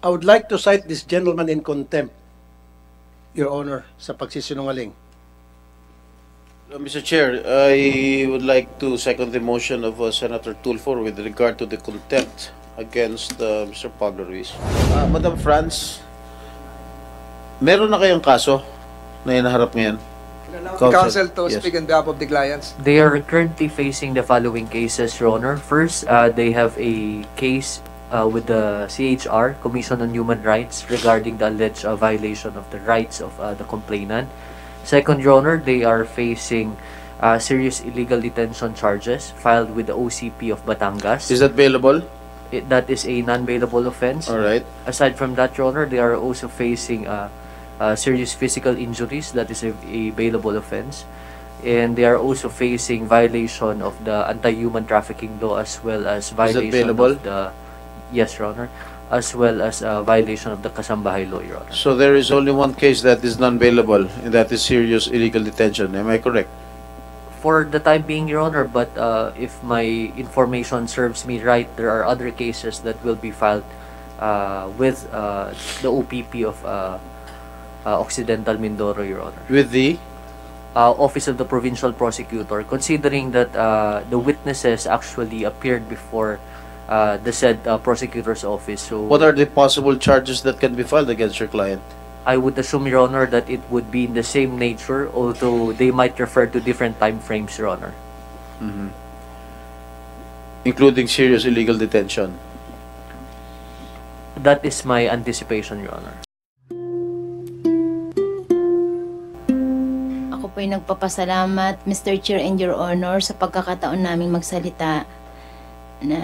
I would like to cite this gentleman in contempt, Your Honor, sa pagsisinungaling. Mr. Chair, I would like to second the motion of Senator Tulfo with regard to the contempt against Mr. Pablo Ruiz. Madam Franz, meron na kayong kaso na inaharap ngayon? Counsel to Yes. speak on behalf of the clients. They are currently facing the following cases, Your Honor. First, they have a case with the CHR, Commission on Human Rights, regarding the alleged violation of the rights of the complainant. Second, Your Honor, they are facing serious illegal detention charges filed with the OCP of Batangas. Is that bailable? That is a non-bailable offense. All right. Aside from that, Your Honor, they are also facing serious physical injuries. That is a bailable offense. And they are also facing violation of the anti-human trafficking law, as well as violation bailable? of the... Yes, Your Honor. As well as violation of the Kasambahay law, Your Honor. So there is only one case that is non-bailable, and that is serious illegal detention. Am I correct? For the time being, Your Honor, but if my information serves me right, there are other cases that will be filed with the OPP of Occidental Mindoro, Your Honor. With the Office of the Provincial Prosecutor, considering that the witnesses actually appeared before the said prosecutor's office. So what are the possible charges that can be filed against your client? I would assume, Your Honor, that it would be in the same nature, although they might refer to different time frames, Your Honor. Including serious illegal detention. That is my anticipation, Your Honor. Ako po'y nagpapasalamat, Mr. Chair and Your Honor, sa pagkakataon naming magsalita na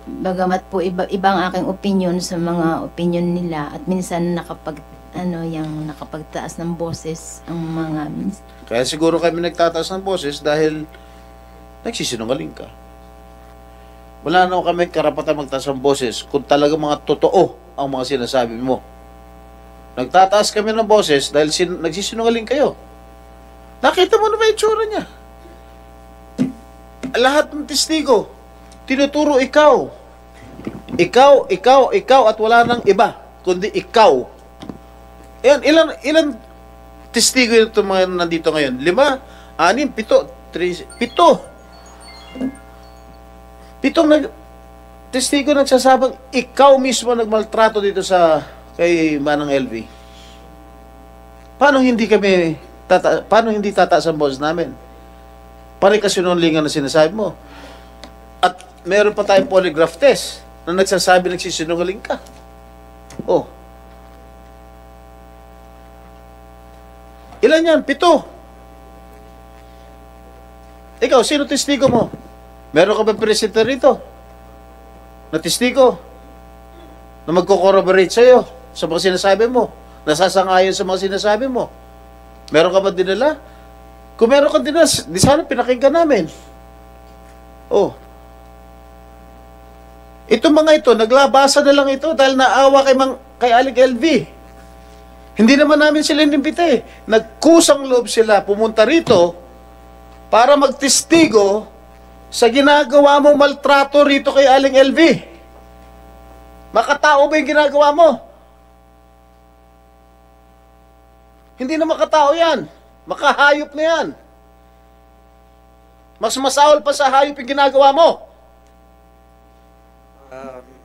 bagamat po ibang aking opinion sa mga opinion nila at minsan nakapagtaas ng boses ang mga Kaya siguro kami nagtataas ng boses dahil nagsisinungaling ka. Wala na kami karapatan magtaas ng boses kung talaga mga totoo ang mga sinasabi mo. Nagtataas kami ng boses dahil nagsisinungaling kayo. Nakita mo na ba yung tsura niya? Lahat ng testigo, tinuturo ikaw. Ikaw, at wala nang iba, kundi ikaw. Ilan testigo ito mga nandito ngayon? 5, 6, 7, 7. 7 testigo nagsasabang ikaw mismo nagmaltrato dito kay Manang LV. Paano hindi tataas ang boses namin? Pare kasinungalingan na sinasabi mo. At meron pa tayong polygraph test na nagsisinungaling ka. Oh. Ilan yan? 7. Ikaw, sino testigo mo? Meron ka ba presenter rito? Na testigo? Na magko-corroborate sa'yo sa mga sinasabi mo? Nasasangayon sa mga sinasabi mo? Meron ka ba dinala? Kung meron kang dinas, di sana pinakinggan namin. Oh. Itong mga ito, naglabasa na lang ito dahil naawa kay Aling LV. Hindi naman namin sila inimbite. Nagkusang loob sila pumunta rito para magtestigo sa ginagawa mong maltrato rito kay Aling LV. Makatao ba yung ginagawa mo? Hindi na makatao yan. Makahayop na yan. Mas masahol pa sa hayop yung ginagawa mo.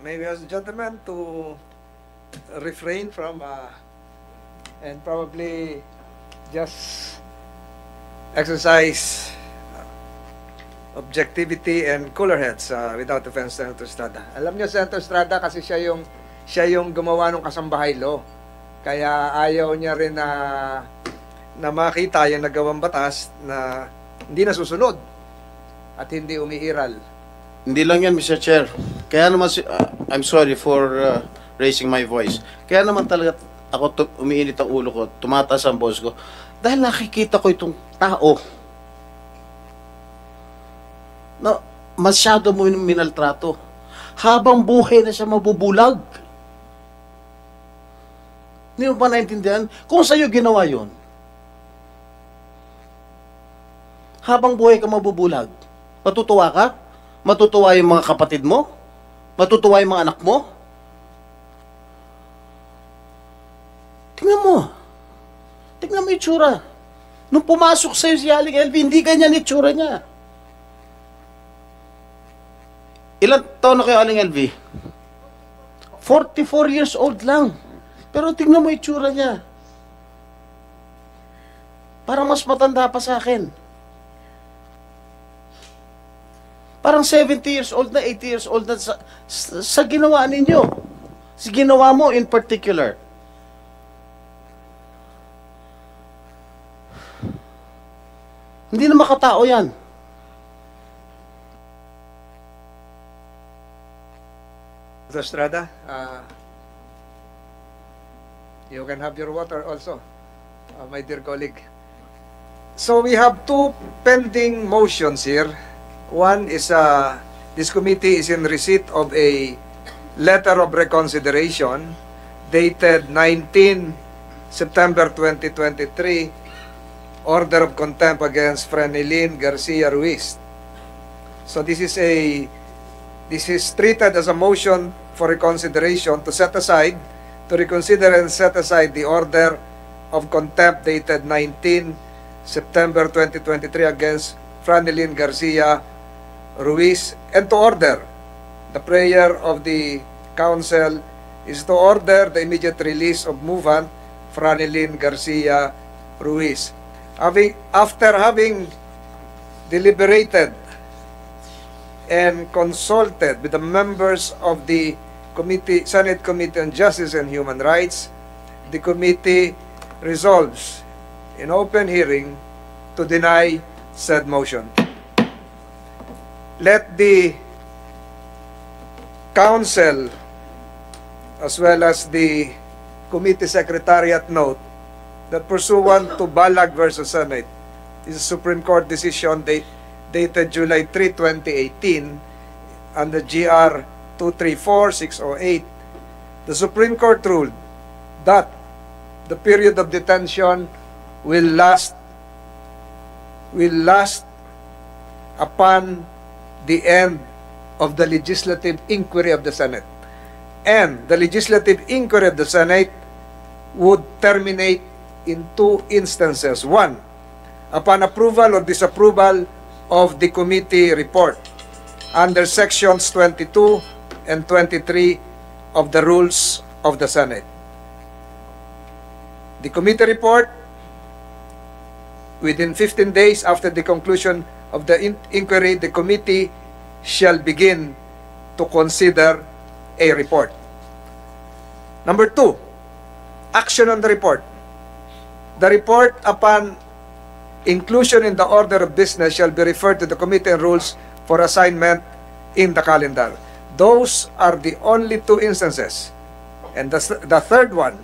May we ask the gentleman to refrain from and probably just exercise objectivity and cooler heads without offense, Senator Estrada. Alam niyo, Senator Estrada, kasi siya yung gumawa ng Kasambahay law. Kaya ayaw niya rin na makita yung nagawang batas na hindi nasusunod at hindi umiiral. Hindi lang yan, Mr. Chair. Kaya naman, I'm sorry for raising my voice. Kaya naman talaga ako umiinit ang ulo ko, tumataas ang boss ko, dahil nakikita ko itong tao na masyado mo minaltrato. Habang buhay na siya mabubulag. Hindi mo pa naintindihan? Kung sa'yo ginawa yon, habang buhay ka mabubulag, matutuwa ka? Matutuwa yung mga kapatid mo? Matutuwa yung mga anak mo? Tingnan mo. Tingnan mo yung itsura. Nung pumasok sa'yo si Aling LV, hindi ganyan itsura niya. Ilan taon na kayo, Aling LV? 44 years old lang. Pero tingnan mo yung itsura niya. Parang mas matanda pa sa akin. Parang 70 years old na, 80 years old na sa ginawa ninyo. Sa ginawa mo in particular. Hindi na makatao yan. Mr. Estrada, you can have your water also, my dear colleague. So we have two pending motions here. One is this committee is in receipt of a letter of reconsideration dated 19 September 2023, order of contempt against Franelyn Garcia Ruiz. So this is treated as a motion for reconsideration to reconsider and set aside the order of contempt dated 19 September 2023 against Franelyn Garcia Ruiz, and to order. The prayer of the council is to order the immediate release of movant Franelyn Garcia Ruiz. After having deliberated and consulted with the members of the Senate Committee on Justice and Human Rights, the committee resolves in open hearing to deny said motion. Let the council as well as the committee secretariat note that pursuant to Balag versus Senate, is a Supreme Court decision dated July 3, 2018, under GR 234608, the Supreme Court ruled that the period of detention will last upon the end of the legislative inquiry of the Senate. And the legislative inquiry of the Senate would terminate in two instances. One, upon approval or disapproval of the committee report under sections 22 and 23 of the rules of the Senate. The committee report, within 15 days after the conclusion of the inquiry, the committee shall begin to consider a report. Number two, action on the report. The report, upon inclusion in the order of business, shall be referred to the committee and rules for assignment in the calendar. Those are the only two instances. And the third one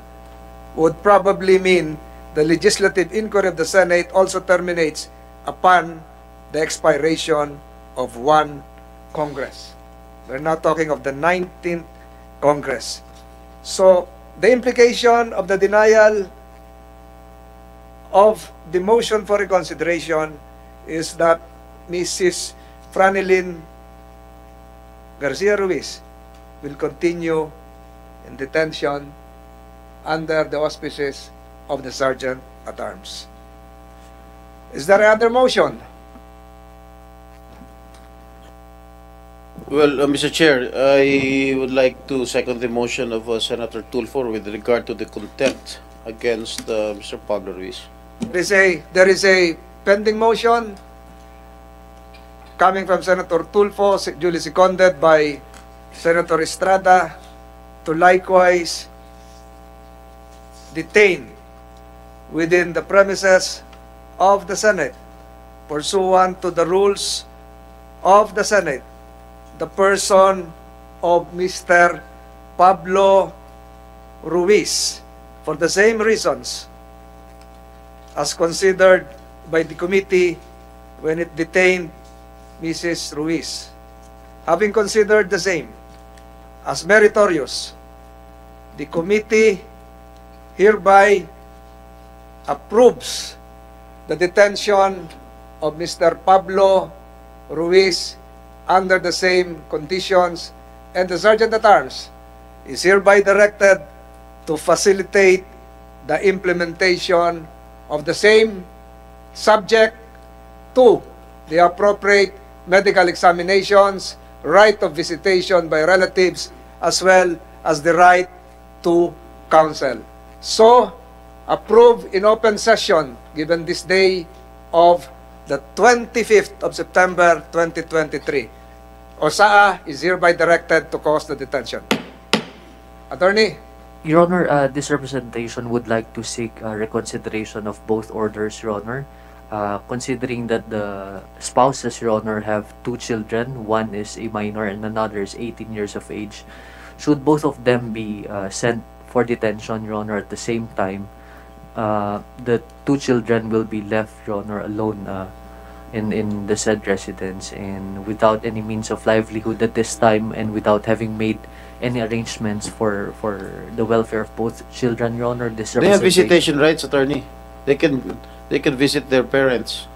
would probably mean the legislative inquiry of the Senate also terminates upon the expiration of one Congress. We're now talking of the 19th Congress. So, the implication of the denial of the motion for reconsideration is that Mrs. Franelyn Garcia Ruiz will continue in detention under the auspices of the Sergeant at Arms. Is there another motion? Well, Mr. Chair, I would like to second the motion of Senator Tulfo with regard to the contempt against Mr. Pablo Ruiz. There is a pending motion coming from Senator Tulfo, duly seconded by Senator Estrada, to likewise detain within the premises of the Senate, pursuant to the rules of the Senate, the person of Mr. Pablo Ruiz, for the same reasons as considered by the committee when it detained Mrs. Ruiz. Having considered the same as meritorious, the committee hereby approves the detention of Mr. Pablo Ruiz under the same conditions and the Sergeant at Arms is hereby directed to facilitate the implementation of the same subject to the appropriate medical examinations, right of visitation by relatives, as well as the right to counsel. So, approve in open session given this day of the 25th of September 2023. OSAA is hereby directed to cause the detention. Attorney, Your Honor, this representation would like to seek reconsideration of both orders, Your Honor. Considering that the spouses, Your Honor, have two children, one is a minor and another is 18 years of age, should both of them be sent for detention, Your Honor, at the same time, the two children will be left, Your Honor, alone in the said residence and without any means of livelihood at this time and without having made any arrangements for the welfare of both children, Your Honor. This They have representation- visitation rights, attorney. They can visit their parents.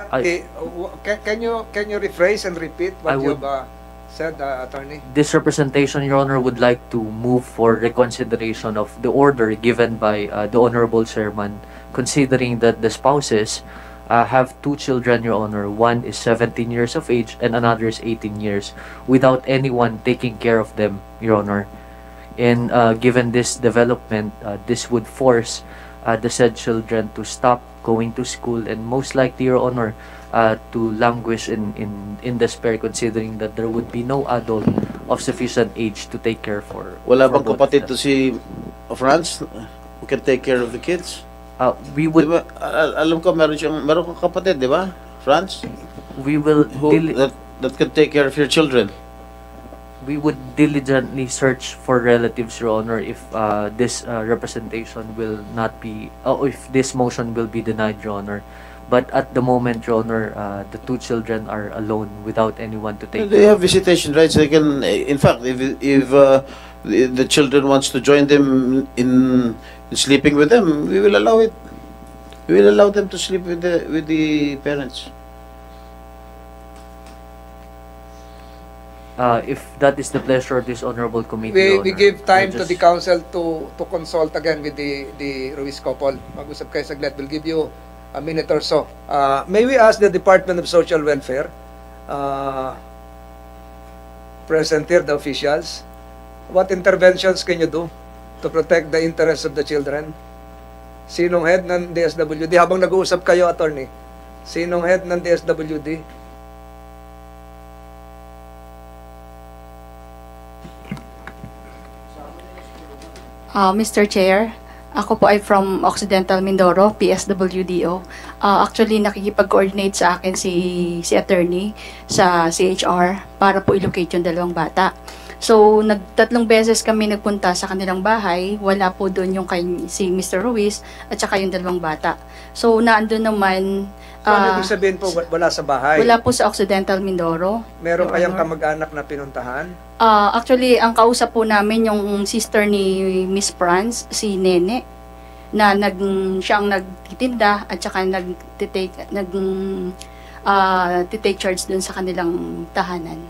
can you rephrase and repeat I what would- you've said, Attorney? This representation, Your Honor, would like to move for reconsideration of the order given by the Honorable Chairman, considering that the spouses have two children, Your Honor. One is 17 years of age and another is 18 years, without anyone taking care of them, Your Honor. And given this development, this would force the said children to stop going to school and most likely, Your Honor, to languish in despair, considering that there would be no adult of sufficient age to take care for. Wala for bang both of kapatid them. to si Franz who can take care of the kids? We Di would ba? Alam ko meron kang kapatid, di ba? Franz? we will That can take care of your children. we would diligently search for relatives, Your Honor, if this representation will not be, if this motion will be denied, Your Honor. But at the moment, Your Honor, the two children are alone without anyone to take They care have visitation rights. They can, in fact, if the children wants to join them in sleeping with them, we will allow it. We will allow them to sleep with the parents. If that is the pleasure of this honorable committee, Your We Honor, give time I to just- the council to consult again with the Ruiz couple. Mag-usap kayo saglit. We'll give you a minute or so. May we ask the Department of Social Welfare, present here, the officials, what interventions can you do to protect the interests of the children? Sinong head ng DSWD? Habang nag-uusap kayo, attorney, sinong head ng DSWD? Mr. Chair, ako po ay from Occidental Mindoro, PSWDO. Actually, nakikipag-coordinate sa akin si attorney sa CHR para po i-locate yung dalawang bata. So, tatlong beses kami nagpunta sa kanilang bahay. Wala po doon si Mr. Ruiz at saka yung dalawang bata. So, naandun naman, Ano ibig sabihin po, wala sa bahay? wala po sa Occidental Mindoro. Meron Your kayang Honor. kamag-anak na pinuntahan? Actually, ang kausap po namin yung sister ni Miss Franz, si Nene, na siya ang nagtitinda at saka nag-take charge dun sa kanilang tahanan.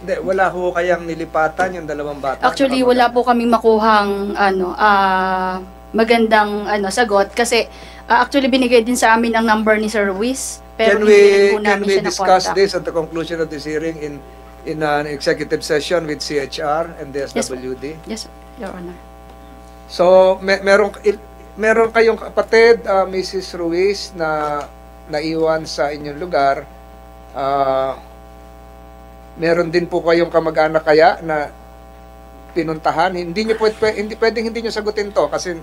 Hindi, wala ho kayang nilipatan yung dalawang bata? Actually, wala po kaming makuhang magandang sagot kasi actually binigay din sa amin ang number ni Sir Ruiz, pero hindi rin po Can namin we siya discuss na-contact. this at the conclusion of this hearing in an executive session with CHR and the SWD? Yes, Your Honor. So, meron kayong kapatid, Mrs. Ruiz, na naiwan sa inyong lugar. Meron din po kayong kamag-anak kaya na pinuntahan. Hindi pwedeng hindi nyo sagutin to kasi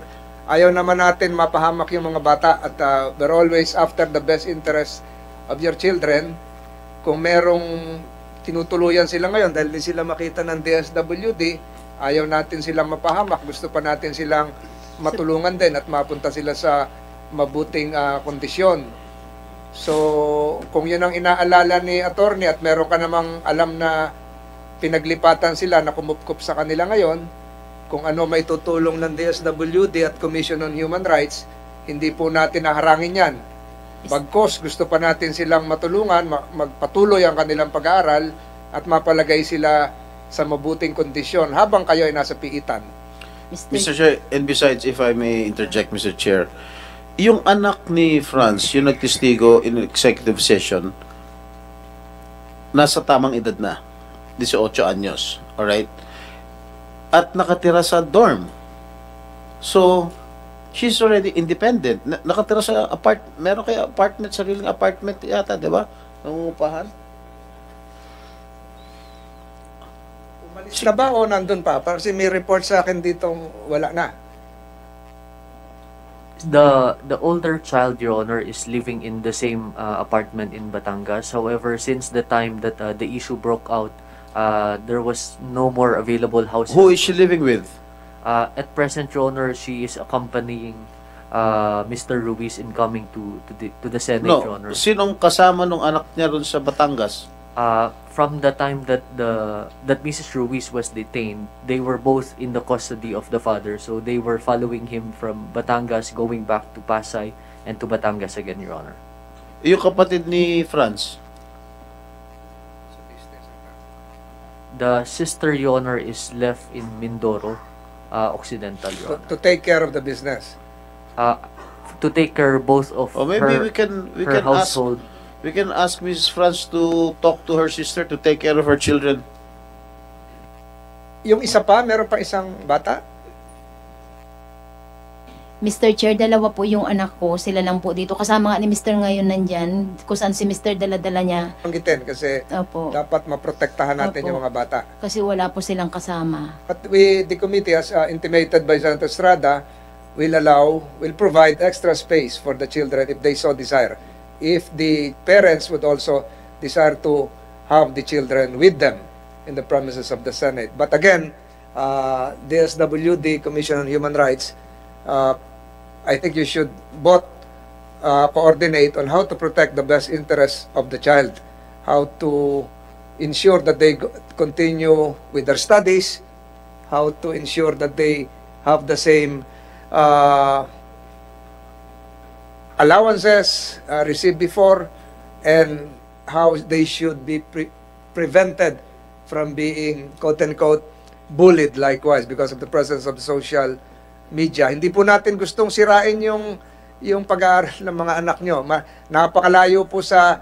ayaw naman natin mapahamak yung mga bata at we're always after the best interest of your children. Kung merong tinutuluyan sila ngayon dahil di sila makita ng DSWD, ayaw natin silang mapahamak. Gusto pa natin silang matulungan din at mapunta sila sa mabuting kondisyon. So, kung yun ang inaalala ni attorney at meron ka namang alam na pinaglipatan sila na kumupkup sa kanila ngayon, kung ano may tutulong ng DSWD at Commission on Human Rights, hindi po natin naharangin yan. Bagkos, gusto pa natin silang matulungan, magpatuloy ang kanilang pag-aaral, at mapalagay sila sa mabuting kondisyon habang kayo ay nasa piitan. Mr. Chair, and besides, if I may interject, Mr. Chair, yung anak ni Franz, yung nagtestigo in executive session, nasa tamang edad na, 18 anyos, alright? At nakatira sa dorm. So, she's already independent. Nakatira sa meron kayo apartment, sariling apartment yata, di ba? Nangungupahan. Umalis na ba o nandun pa? Kasi may report sa akin ditong wala na. The older child, Your Honor, is living in the same apartment in Batangas. However, since the time that the issue broke out, there was no more available housing. Who is she living with? At present, Your Honor, she is accompanying Mr. Ruiz in coming to the Senate, Your No, Honor. sinong kasama nung anak niya ron sa Batangas? From the time that Mrs. Ruiz was detained, they were both in the custody of the father. So they were following him from Batangas, going back to Pasay and to Batangas again, Your Honor. Yung kapatid ni Franz? The sister, Your Honor, is left in Mindoro, Occidental, Your Honor. To take care of the business. To take care both of Or maybe her, we can her household. We can ask Mrs. Franz to talk to her sister to take care of her children. Yung isa pa, meron pa isang bata? Mr. Chair, dalawa po yung anak ko. Sila lang po dito. Kasama nga ni Mr. ngayon nandyan. Kung saan si Mr. dala-dala niya. Banggitin kasi Opo. dapat maprotektahan natin Opo. yung mga bata. Kasi wala po silang kasama. But the committee, as intimated by Senator Estrada, will provide extra space for the children if they so desire. If the parents would also desire to have the children with them in the premises of the Senate. But again, DSWD, Commission on Human Rights, I think you should both coordinate on how to protect the best interests of the child, how to ensure that they continue with their studies, how to ensure that they have the same allowances received before, and how they should be prevented from being quote-unquote bullied likewise because of the presence of the social media. Hindi po natin gustong sirain yung pag-aaral ng mga anak nyo. Napakalayo po sa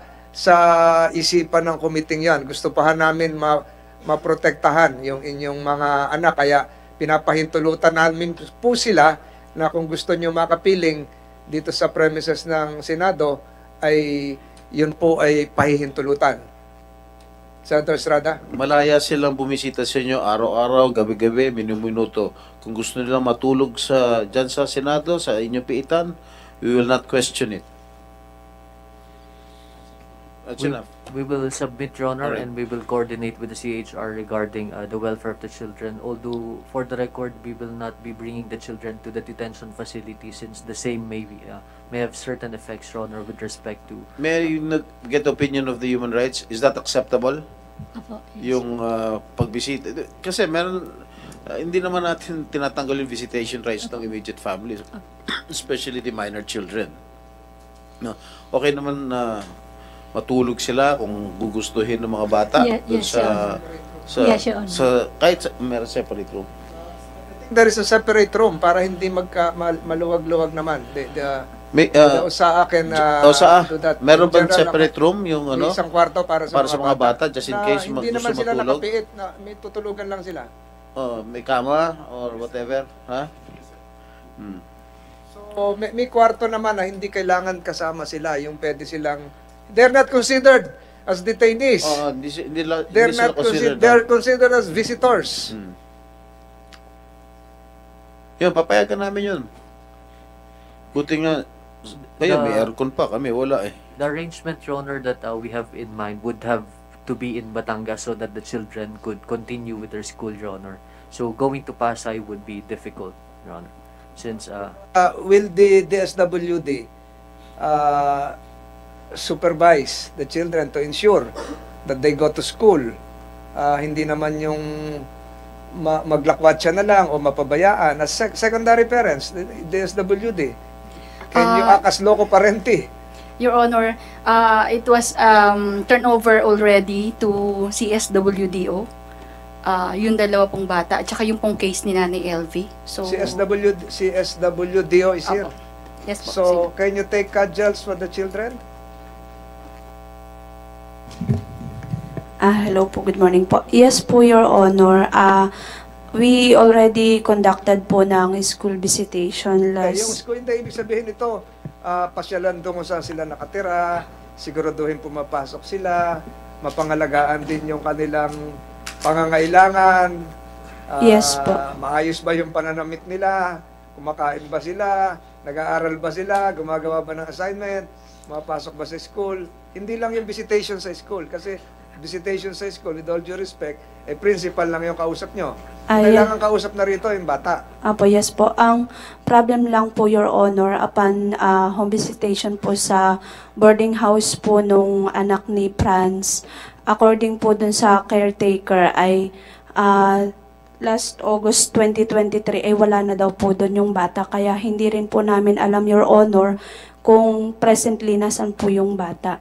isipan ng committee yan. Gusto pa namin maprotektahan yung inyong mga anak. Kaya pinapahintulutan namin po sila na kung gusto nyo makapiling dito sa premises ng Senado, ay yun po ay pahihintulutan. Senator Estrada? Malaya silang bumisita sa inyo araw-araw, gabi-gabi, minuto. Kung gusto nilang matulog dyan sa Senado, sa inyong piitan, we will not question it. That's enough. We will submit, Your Honor, Alright. and we will coordinate with the CHR regarding the welfare of the children. Although, for the record, we will not be bringing the children to the detention facility since the same may have certain effects, Your Honor, with respect to... May you get opinion of the human rights? Is that acceptable? Opo. Yung pagbisita? Kasi meron, hindi naman natin tinatanggal yung visitation rights ng immediate families, especially the minor children. No. Okay naman na matulog sila kung gugustuhin ng mga bata dun Yes, Yes, Your Honor. kahit meron separate room. There is a separate room para hindi maluwag-luwag naman. May, Sa akin, do that. meron In bang general, separate room yung may isang kwarto para sa mga bata just in case hindi gusto naman sila matulog? nakapiit, may tutulugan lang sila. May kama or whatever, ha? So, may kwarto naman na hindi kailangan kasama sila, yung pwede silang, they're not considered as detainees. They're considered as visitors. Yun, papayagan namin yun. Buti nga, kaya may aircon pa, kami wala eh. The arrangement, Your Honor, that we have in mind would have to be in Batangas so that the children could continue with their school, Your Honor. So going to Pasay would be difficult, Your Honor, since Will the DSWD supervise the children to ensure that they go to school? Hindi naman yung maglakwat siya na lang o mapabayaan. As secondary parents, the DSWD, can you act as loco parenti? Your Honor, it was turned over already to CSWDO. Yung dalawa pong bata, at saka yung pong case ni Nanay LV. So, CSWDO is here. Apo. Yes po. So, can you take cudgels for the children? Hello po, good morning po. Yes po, Your Honor. We already conducted po ng school visitation Yung last... school, hindi, ibig sabihin ito, pasyalan doon kung saan sila nakatira, siguraduhin pumapasok sila, mapangalagaan din yung kanilang pangangailangan. Yes po. Maayos ba yung pananamit nila? Kumakain ba sila? Nag-aaral ba sila? Gumagawa ba ng assignment? Mapasok ba sa school? Hindi lang yung visitation sa school. Kasi visitation sa school, with all due respect, principal lang yung kausap nyo. Kailangan kausap na rito yung bata. Apo, yes po. Ang problem lang po, Your Honor, upon home visitation po sa boarding house po nung anak ni Franz, according po dun sa caretaker ay last August 2023 ay wala na daw po dun yung bata. Kaya hindi rin po namin alam, Your Honor, kung presently nasan po yung bata.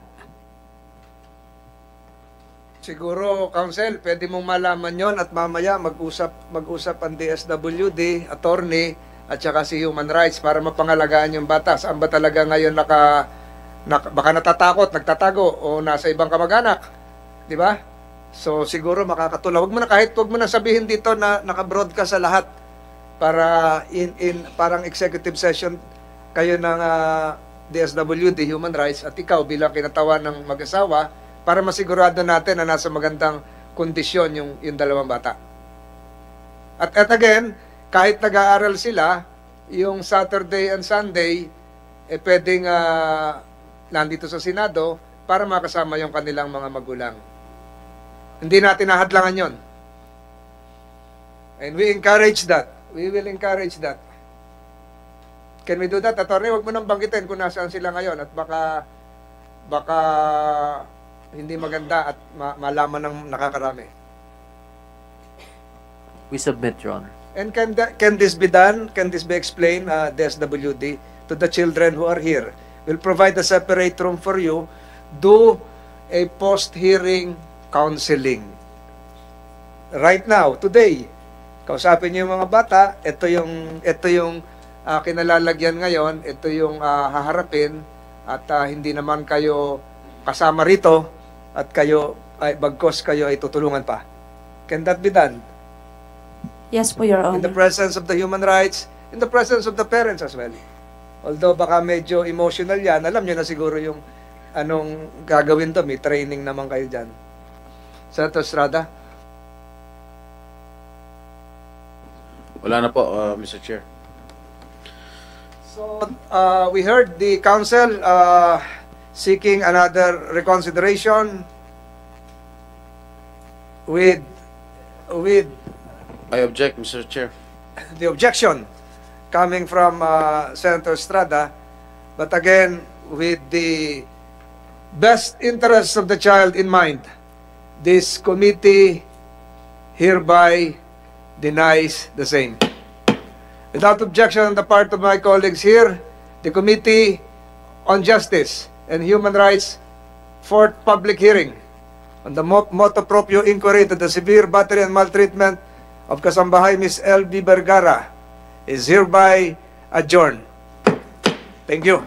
Siguro, Counsel, pwede mong malaman yon at mamaya mag-usap ang DSWD, attorney, at saka si Human Rights para mapangalagaan yung bata. Saan ba talaga ngayon baka natatakot, nagtatago, o nasa ibang kamag-anak? Di ba? So, siguro makakatulong. Wag mo na sabihin dito na naka-broadcast sa lahat para parang executive session kayo ng DSWD, Human Rights, at ikaw bilang kinatawan ng mag-asawa, para masigurado natin na nasa magandang kondisyon yung dalawang bata. At again, kahit nag-aaral sila, yung Saturday and Sunday, pwedeng nandito sa Senado para makasama yung kanilang mga magulang. Hindi natin nahadlangan yon. And we encourage that. We will encourage that. Can we do that, Attorney? Huwag mo nang banggitin kung nasaan sila ngayon at baka hindi maganda at malaman ng nakakarami. We submit, Your Honor. And can this be done? Can this be explained, DSWD, to the children who are here? We'll provide a separate room for you. Do a post-hearing counseling. Right now, today, kausapin niyo yung mga bata, ito yung kinalalagyan ngayon, ito yung haharapin, at hindi naman kayo kasama rito, at bagkos kayo ay tutulungan pa. Can that be done? Yes po, Your Honor. In the presence of the human rights, in the presence of the parents as well. Although baka medyo emotional yan, alam nyo na siguro yung anong gagawin to, may training naman kayo dyan. Senator Estrada? Wala na po, Mr. Chair. So, we heard the council seeking another reconsideration with I object, Mr. Chair. the objection coming from Senator Estrada, but again, with the best interests of the child in mind, this committee hereby denies the same. Without objection on the part of my colleagues here, the Committee on Justice and Human Rights, fourth public hearing on the motu proprio inquiry to the severe battery and maltreatment of Kasambahay Ms. L.B. Vergara is hereby adjourned. Thank you.